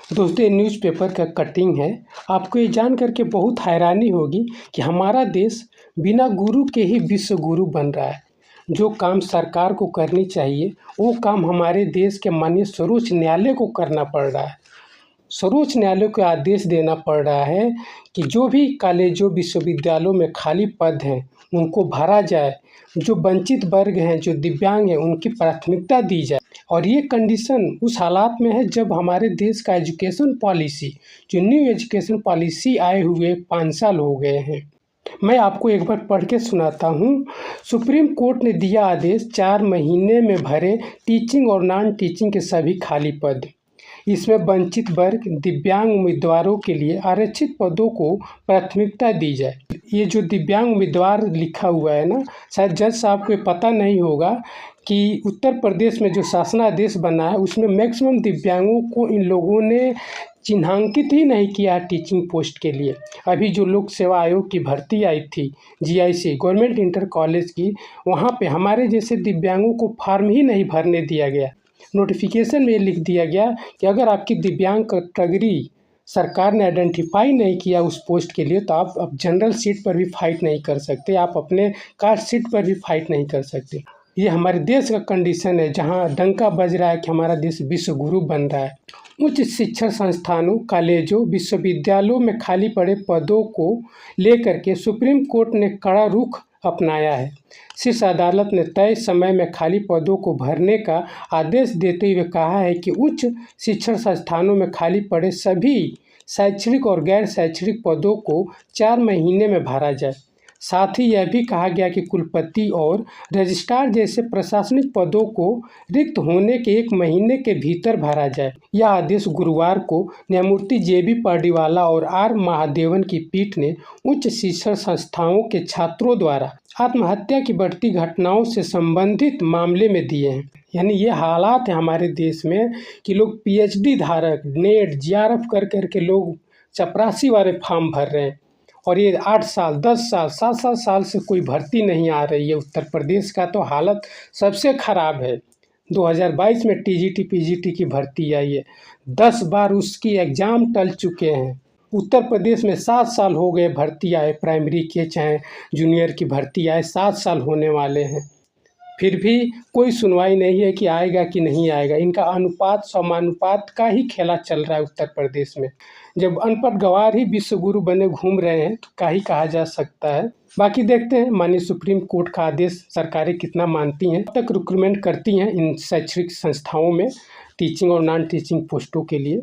दोस्तों, ये न्यूज़पेपर का कटिंग है। आपको ये जान कर के बहुत हैरानी होगी कि हमारा देश बिना गुरु के ही विश्व गुरु बन रहा है। जो काम सरकार को करनी चाहिए, वो काम हमारे देश के माननीय सर्वोच्च न्यायालय को करना पड़ रहा है। सर्वोच्च न्यायालय को आदेश देना पड़ रहा है कि जो भी कॉलेजों, विश्वविद्यालयों में खाली पद हैं, उनको भरा जाए। जो वंचित वर्ग हैं, जो दिव्यांग हैं, उनकी प्राथमिकता दी जाए। और ये कंडीशन उस हालात में है जब हमारे देश का एजुकेशन पॉलिसी, जो न्यू एजुकेशन पॉलिसी आए हुए 5 साल हो गए हैं। मैं आपको एक बार पढ़ के सुनाता हूँ। सुप्रीम कोर्ट ने दिया आदेश, 4 महीने में भरे टीचिंग और नॉन टीचिंग के सभी खाली पद। इसमें वंचित वर्ग, दिव्यांग उम्मीदवारों के लिए आरक्षित पदों को प्राथमिकता दी जाए। ये जो दिव्यांग उम्मीदवार लिखा हुआ है ना, शायद जज साहब को पता नहीं होगा कि उत्तर प्रदेश में जो शासनादेश बना है, उसमें मैक्सिमम दिव्यांगों को इन लोगों ने चिन्हांकित ही नहीं किया टीचिंग पोस्ट के लिए। अभी जो लोक सेवा आयोग की भर्ती आई थी, जीआईसी गवर्नमेंट इंटर कॉलेज की, वहाँ पे हमारे जैसे दिव्यांगों को फॉर्म ही नहीं भरने दिया गया। नोटिफिकेशन में लिख दिया गया कि अगर आपकी दिव्यांग कैटेगरी सरकार ने आइडेंटिफाई नहीं किया उस पोस्ट के लिए, तो आप अब जनरल सीट पर भी फाइट नहीं कर सकते, आप अपने कास्ट सीट पर भी फाइट नहीं कर सकते। ये हमारे देश का कंडीशन है, जहां डंका बज रहा है कि हमारा देश विश्व गुरु बन रहा है। उच्च शिक्षण संस्थानों, कॉलेजों, विश्वविद्यालयों में खाली पड़े पदों को लेकर के सुप्रीम कोर्ट ने कड़ा रुख अपनाया है। शीर्ष अदालत ने तय समय में खाली पदों को भरने का आदेश देते हुए कहा है कि उच्च शिक्षण संस्थानों में खाली पड़े सभी शैक्षणिक और गैर शैक्षणिक पदों को 4 महीने में भरा जाए। साथ ही यह भी कहा गया कि कुलपति और रजिस्ट्रार जैसे प्रशासनिक पदों को रिक्त होने के 1 महीने के भीतर भरा जाए। यह आदेश गुरुवार को न्यायमूर्ति जेबी पार्डीवाला और आर महादेवन की पीठ ने उच्च शिक्षण संस्थाओं के छात्रों द्वारा आत्महत्या की बढ़ती घटनाओं से संबंधित मामले में दिए हैं। यानी ये हालात है हमारे देश में कि लोग पीएचडी धारक, नेट, जीआरएफ कर करके लोग चपरासी वाले फॉर्म भर रहे हैं, और ये 8 साल, 10 साल, 7-7 साल से कोई भर्ती नहीं आ रही है। उत्तर प्रदेश का तो हालत सबसे ख़राब है। 2022 में टीजीटी, पीजीटी की भर्ती आई है, 10 बार उसकी एग्ज़ाम टल चुके हैं। उत्तर प्रदेश में 7 साल हो गए भर्ती आए, प्राइमरी के चाहे जूनियर की भर्ती आए, 7 साल होने वाले हैं। फिर भी कोई सुनवाई नहीं है कि आएगा कि नहीं आएगा। इनका अनुपात समानुपात का ही खेला चल रहा है उत्तर प्रदेश में। जब अनपढ़ गंवार ही विश्व गुरु बने घूम रहे हैं, तो क्या ही कहा जा सकता है। बाकी देखते हैं माननीय सुप्रीम कोर्ट का आदेश सरकारें कितना मानती हैं, तक रिक्रूटमेंट करती हैं इन शैक्षणिक संस्थाओं में टीचिंग और नॉन टीचिंग पोस्टों के लिए।